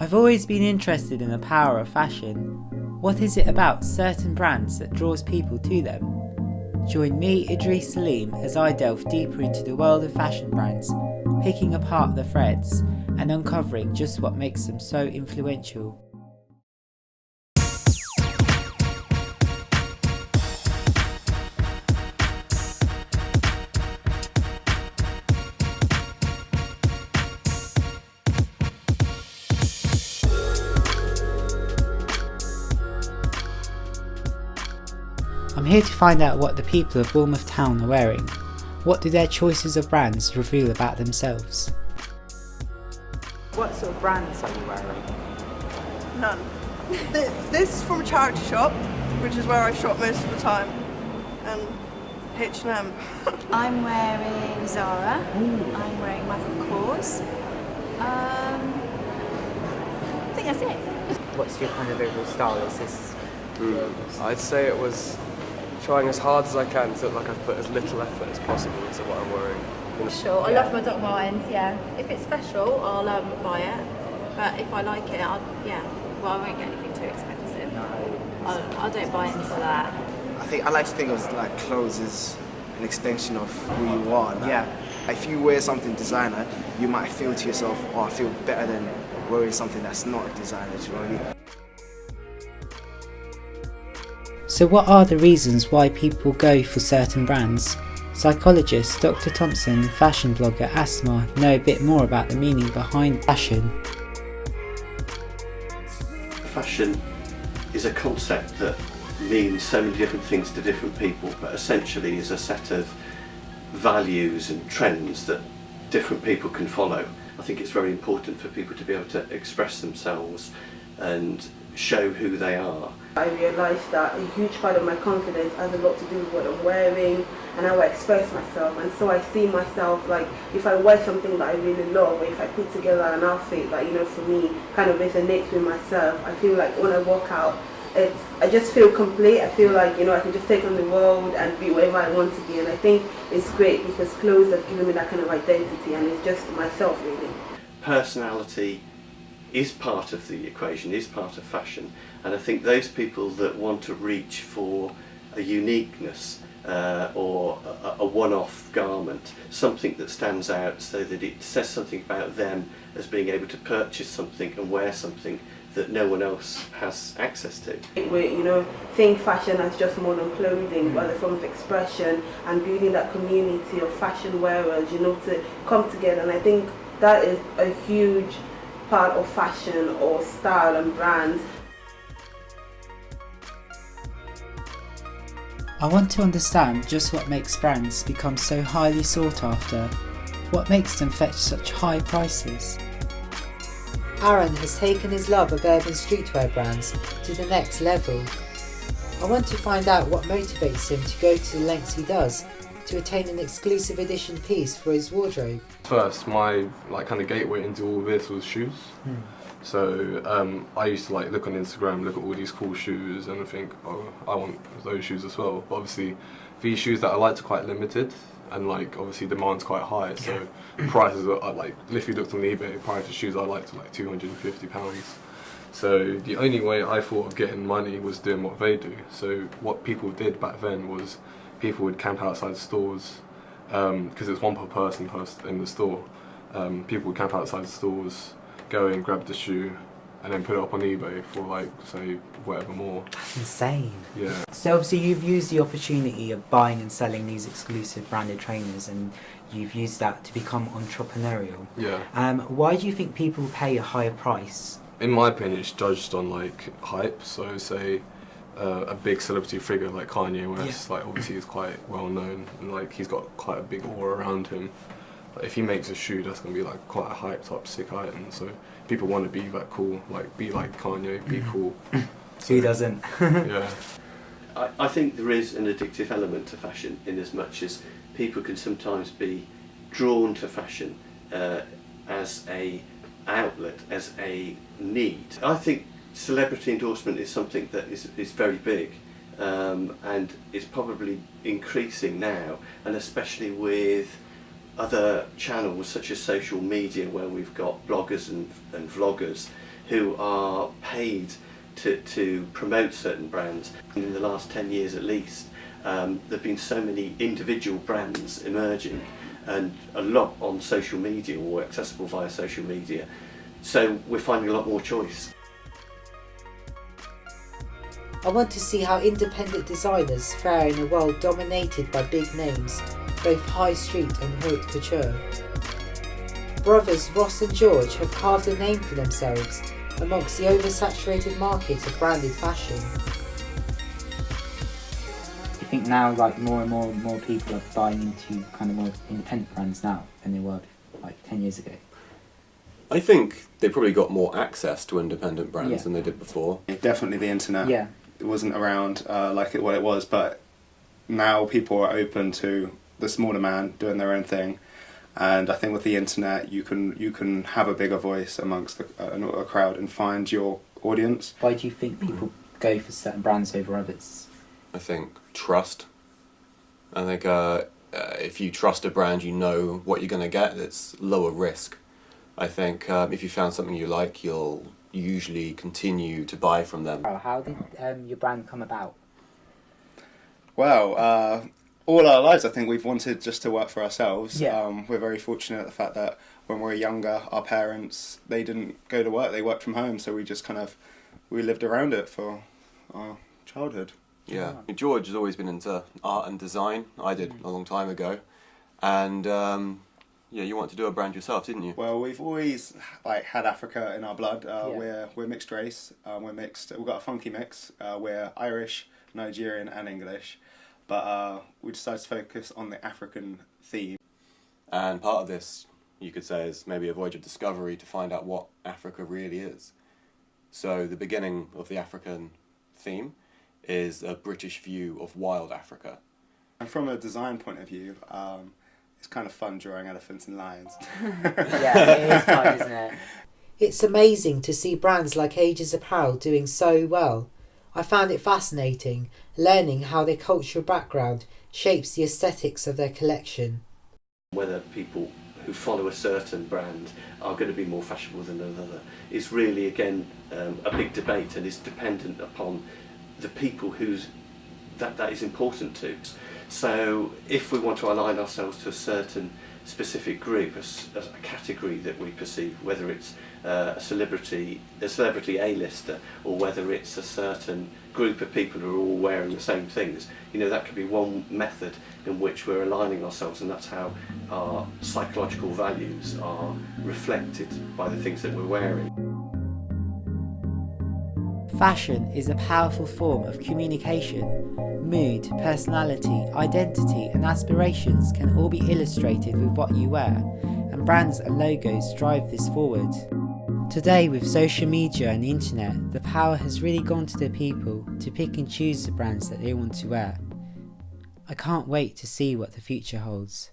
I've always been interested in the power of fashion. What is it about certain brands that draws people to them? Join me, Idris Salim, as I delve deeper into the world of fashion brands, picking apart the threads and uncovering just what makes them so influential. I'm here to find out what the people of Bournemouth Town are wearing. What do their choices of brands reveal about themselves? What sort of brands are you wearing? None. This is from a charity shop, which is where I shop most of the time, and H&M. I'm wearing Zara. Ooh. I'm wearing Michael Kors. I think that's it. What's your kind of overall style? Is this? I'd say it was trying as hard as I can to look like I've put as little effort as possible into what I'm wearing. Sure, I love my Doc Martens, yeah. If it's special, I'll buy it. But if I like it, I won't get anything too expensive. I don't buy into that. I like to think of like clothes as an extension of who you are. Like, Yeah. If you wear something designer, you might feel to yourself, oh, I feel better than wearing something that's not designer, do you know what I mean? So what are the reasons why people go for certain brands? Psychologist Dr. Thompson and fashion blogger Asma know a bit more about the meaning behind fashion. Fashion is a concept that means so many different things to different people, but essentially is a set of values and trends that different people can follow. I think it's very important for people to be able to express themselves and show who they are. I realised that a huge part of my confidence has a lot to do with what I'm wearing and how I express myself, and so I see myself like if I wear something that I really love, or if I put together an outfit that, you know, for me kind of resonates with myself, I feel like when I walk out, I just feel complete. I feel like, you know, I can just take on the world and be wherever I want to be, and I think it's great because clothes have given me that kind of identity, and it's just myself really. Personality is part of the equation, is part of fashion, and I think those people that want to reach for a uniqueness or a one-off garment, something that stands out so that it says something about them as being able to purchase something and wear something that no one else has access to. We, you know, think fashion as just more than clothing, but a form of expression and building that community of fashion wearers, you know, to come together, and I think that is a huge part of fashion or style and brands. I want to understand just what makes brands become so highly sought after. What makes them fetch such high prices? Aaron has taken his love of urban streetwear brands to the next level. I want to find out what motivates him to go to the lengths he does to attain an exclusive edition piece for his wardrobe. First, my kind of gateway into all this was shoes. So I used to look on Instagram, look at all these cool shoes, and think, oh, I want those shoes as well. But obviously, these shoes that I liked are quite limited, and obviously demand's quite high. So prices are if you looked on eBay, price of shoes I liked were £250. So the only way I thought of getting money was doing what they do. So what people did back then was people would camp outside stores because it's one per person in the store. People would camp outside the stores, go in, grab the shoe, and then put it up on eBay for say whatever more. That's insane. Yeah. So obviously you've used the opportunity of buying and selling these exclusive branded trainers, and you've used that to become entrepreneurial. Yeah. Why do you think people pay a higher price? In my opinion, it's judged on hype. So say a big celebrity figure like Kanye West, obviously he's quite well known, and he's got quite a big aura around him. If he makes a shoe, that's going to be quite a hyped up, sick item. So people want to be that cool, be like Kanye, be cool. So, who doesn't? Yeah. I think there is an addictive element to fashion, in as much as people can sometimes be drawn to fashion as a outlet, as a need. I think celebrity endorsement is something that is very big, and is probably increasing now, and especially with other channels such as social media, where we've got bloggers and vloggers who are paid to promote certain brands. In the last 10 years at least, there have been so many individual brands emerging, and a lot on social media or accessible via social media. So we're finding a lot more choice. I want to see how independent designers fare in a world dominated by big names, both high street and haute couture. Brothers Ross and George have carved a name for themselves amongst the oversaturated market of branded fashion. I think now like more and more people are buying into kind of more independent brands now than they were like 10 years ago. I think they probably got more access to independent brands than they did before. Definitely the internet. Yeah. It wasn't around like what it was, but now people are open to the smaller man doing their own thing, and I think with the internet you can have a bigger voice amongst a crowd and find your audience. Why do you think people go for certain brands over others? I think trust. I think if you trust a brand, you know what you're going to get. It's lower risk. I think if you found something you like, you'll usually continue to buy from them. How did your brand come about? Well, all our lives I think we've wanted just to work for ourselves. Yeah. We're very fortunate at the fact that when we were younger, our parents, they didn't go to work, they worked from home, so we just we lived around it for our childhood. Yeah. George has always been into art and design. I did a long time ago. And you wanted to do a brand yourself, didn't you? Well, we've always had Africa in our blood. We're mixed race. We're mixed. We've got a funky mix. We're Irish, Nigerian, and English. But we decided to focus on the African theme. And part of this, you could say, is maybe a voyage of discovery to find out what Africa really is. So the beginning of the African theme is a British view of wild Africa. And from a design point of view, it's kind of fun drawing elephants and lions. Yeah, it is fun, isn't it? It's amazing to see brands like Ages Apparel doing so well. I found it fascinating learning how their cultural background shapes the aesthetics of their collection. Whether people who follow a certain brand are going to be more fashionable than another is really, again, a big debate, and is dependent upon the people that is important to. So if we want to align ourselves to a certain specific group, a category that we perceive, whether it's a celebrity A-lister, or whether it's a certain group of people who are all wearing the same things, that could be one method in which we're aligning ourselves, and that's how our psychological values are reflected by the things that we're wearing. Fashion is a powerful form of communication. Mood, personality, identity and aspirations can all be illustrated with what you wear, and brands and logos drive this forward. Today, with social media and the internet, the power has really gone to the people to pick and choose the brands that they want to wear. I can't wait to see what the future holds.